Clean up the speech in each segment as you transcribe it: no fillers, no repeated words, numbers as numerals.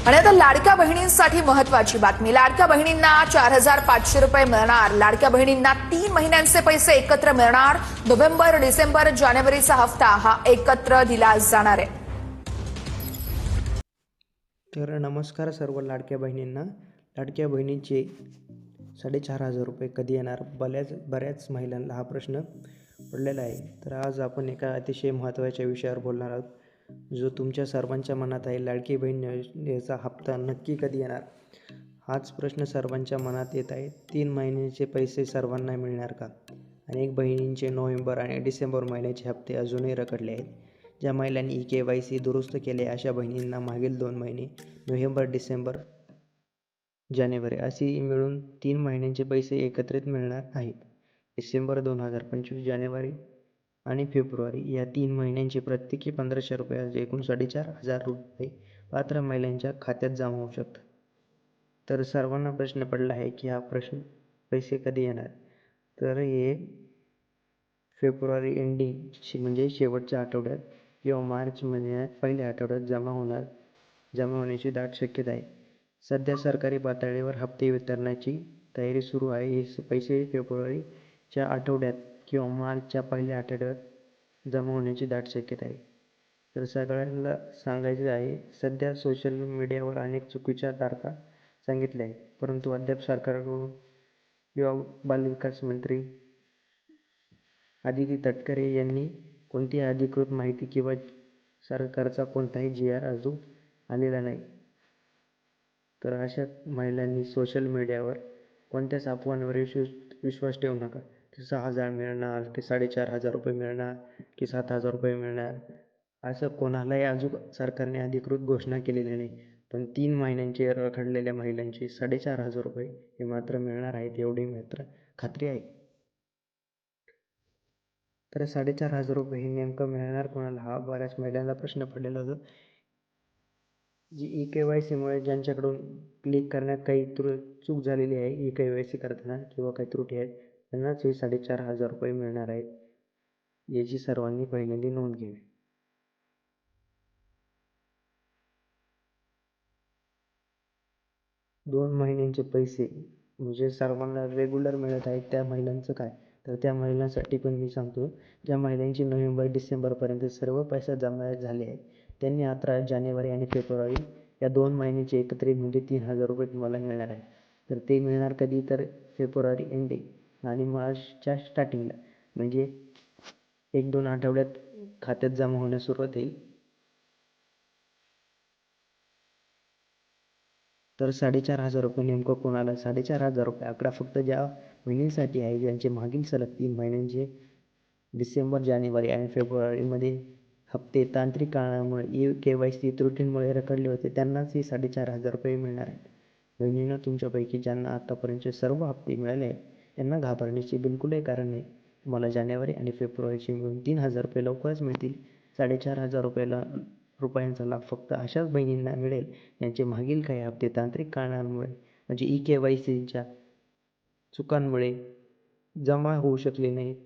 आणि आता लाडक्या बहिणींसाठी महत्त्वाची बातमी। लाडक्या बहिणींना 4500 रुपये मिळणार। लाडक्या बहिणींना 3 महिन्यांचे पैसे एकत्र मिळणार। नोव्हेंबर, डिसेंबर, जानेवारीचा हप्ता हा एकत्र दिला जाणार आहे। तर नमस्कार सर्व लाडक्या बहिणींना। लाडक्या बहिणींचे 4500 रुपये कधी येणार? बऱ्याच महिलांना हा प्रश्न पडलेला आहे। तर आज आपण एका अतिशय महत्त्वाच्या विषयावर बोलणार आहोत, जो तुमच्या सर्वांच्या मनात आहे। लाडकी बहीण योजनेचा हप्ता नक्की कधी येणार? हाच प्रश्न सर्वांच्या मनात येत आहे। 3 महिन्याचे पैसे सर्वांना मिळणार का? अनेक बहिणींचे नोव्हेंबर आणि डिसेंबर महिन्याचे हप्ते अजूनही रखडले आहेत। ज्या महिलांनी KYC दुरुस्त केले अशा बहिणींना मागील 2 महिने नोव्हेंबर, डिसेंबर, जानेवारी अशी मिळून 3 महिन्यांचे पैसे एकत्रित मिळणार आहेत। डिसेंबर 2025, जानेवारी आणि फेब्रुवारी या 3 महिन्यांचे प्रत्येकी 1500 रुपये एकूण 4500 रुपये पात्र महिलांच्या खात्यात जमा होऊ शकतात। तर सर्वांना प्रश्न पडला आहे की हा पैसे कधी येणार? तर हे फेब्रुवारी एंडिंग म्हणजे शेवटच्या आठवड्यात किंवा मार्च महिन्यात पहिल्या आठवड्यात जमा होण्याची दाट शक्यता आहे। सध्या सरकारी पातळीवर हप्ते वितरणाची तयारी सुरू आहे। हे पैसे फेब्रुवारीच्या आठवड्यात किंवा मार्चच्या पहिल्या आठवड्यात जमा होण्याची दाट शक्यता आहे। तर सगळ्यांना सांगायचे आहे, सध्या सोशल मीडियावर अनेक चुकीच्या तारखा सांगितल्या आहेत, परंतु अद्याप सरकारकडून किंवा बालविकास मंत्री आदिती तटकरे यांनी कोणतीही अधिकृत माहिती किंवा सरकारचा कोणताही GR अजून आलेला नाही। तर अशा महिलांनी सोशल मीडियावर कोणत्याच अफवांवर विश्वास ठेवू नका की 6000 मिळणार, की 4500 रुपये मिळणार, की 7000 रुपये मिळणार। असं कोणालाही अजून सरकारने अधिकृत घोषणा केलेली नाही। पण 3 महिन्यांचे रखडलेल्या महिलांचे 4500 रुपये हे मात्र मिळणार आहेत, एवढी मात्र खात्री आहे। तर 4500 रुपये हे नेमकं मिळणार कोणाला, हा बऱ्याच महिलांना प्रश्न पडलेला होता। जी KYC मुळे ज्यांच्याकडून क्लिक करण्यात काही चूक झालेली आहे, KYC करताना किंवा काही त्रुटी आहेत, त्यांनाच हे 4500 रुपये मिळणार आहेत, याची सर्वांनी पहिल्यांदा नोंद घ्यावी। 2 महिन्यांचे पैसे म्हणजे सर्वांना रेग्युलर मिळत आहेत, त्या महिलांचं काय? तर त्या महिलांसाठी पण मी सांगतो, ज्या महिलांची नोव्हेंबर, डिसेंबरपर्यंत सर्व पैसे जमा झाले आहेत, त्यांनी आता जानेवारी आणि फेब्रुवारी या 2 महिन्याचे एकत्रित म्हणजे 3000 रुपये तुम्हाला मिळणार आहे। तर ते मिळणार कधी? तर फेब्रुवारी एंडिंग आणि मार्चच्या स्टार्टिंगला, म्हणजे 1-2 आठवड्यात खात्यात जमा होण्यास सुरुवात होईल। तर 4500 रुपये नेमकं कोणाला? 4500 रुपये आकडा फक्त ज्या बहिणींसाठी आहे ज्यांचे मागील सलग 3 महिन्यांचे डिसेंबर, जानेवारी आणि फेब्रुवारीमध्ये हप्ते तांत्रिक कारणामुळे KYC त्रुटींमुळे रखडले होते, त्यांनाच हे 4500 रुपये मिळणार आहेत। बहिणींनो, तुमच्यापैकी ज्यांना आतापर्यंतचे सर्व हप्ते मिळाले आहेत त्यांना घाबरण्याचे बिलकुलही कारण नाही। तुम्हाला जानेवारी आणि फेब्रुवारीचे मिळून 3000 रुपये लवकरच मिळतील। 4500 रुपयांचा लाभ फक्त अशाच बहिणींना मिळेल ज्यांचे मागील काही हप्ते तांत्रिक कारणांमुळे म्हणजे KYCच्या चुकांमुळे जमा होऊ शकले नाहीत,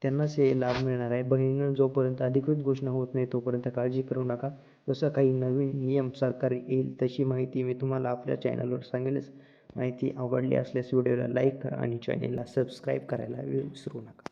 त्यांनाच हे लाभ मिळणार आहे। बहिणींनो, जोपर्यंत अधिकृत घोषणा होत नाही तोपर्यंत काळजी करू नका। जसं काही नवीन नियम सरकार येईल तशी माहिती मी तुम्हाला आपल्या चॅनलवर सांगेलच। माहिती आवडली असल्यास व्हिडिओला लाईक करा आणि चॅनलला सबस्क्राईब करायला विसरू नका।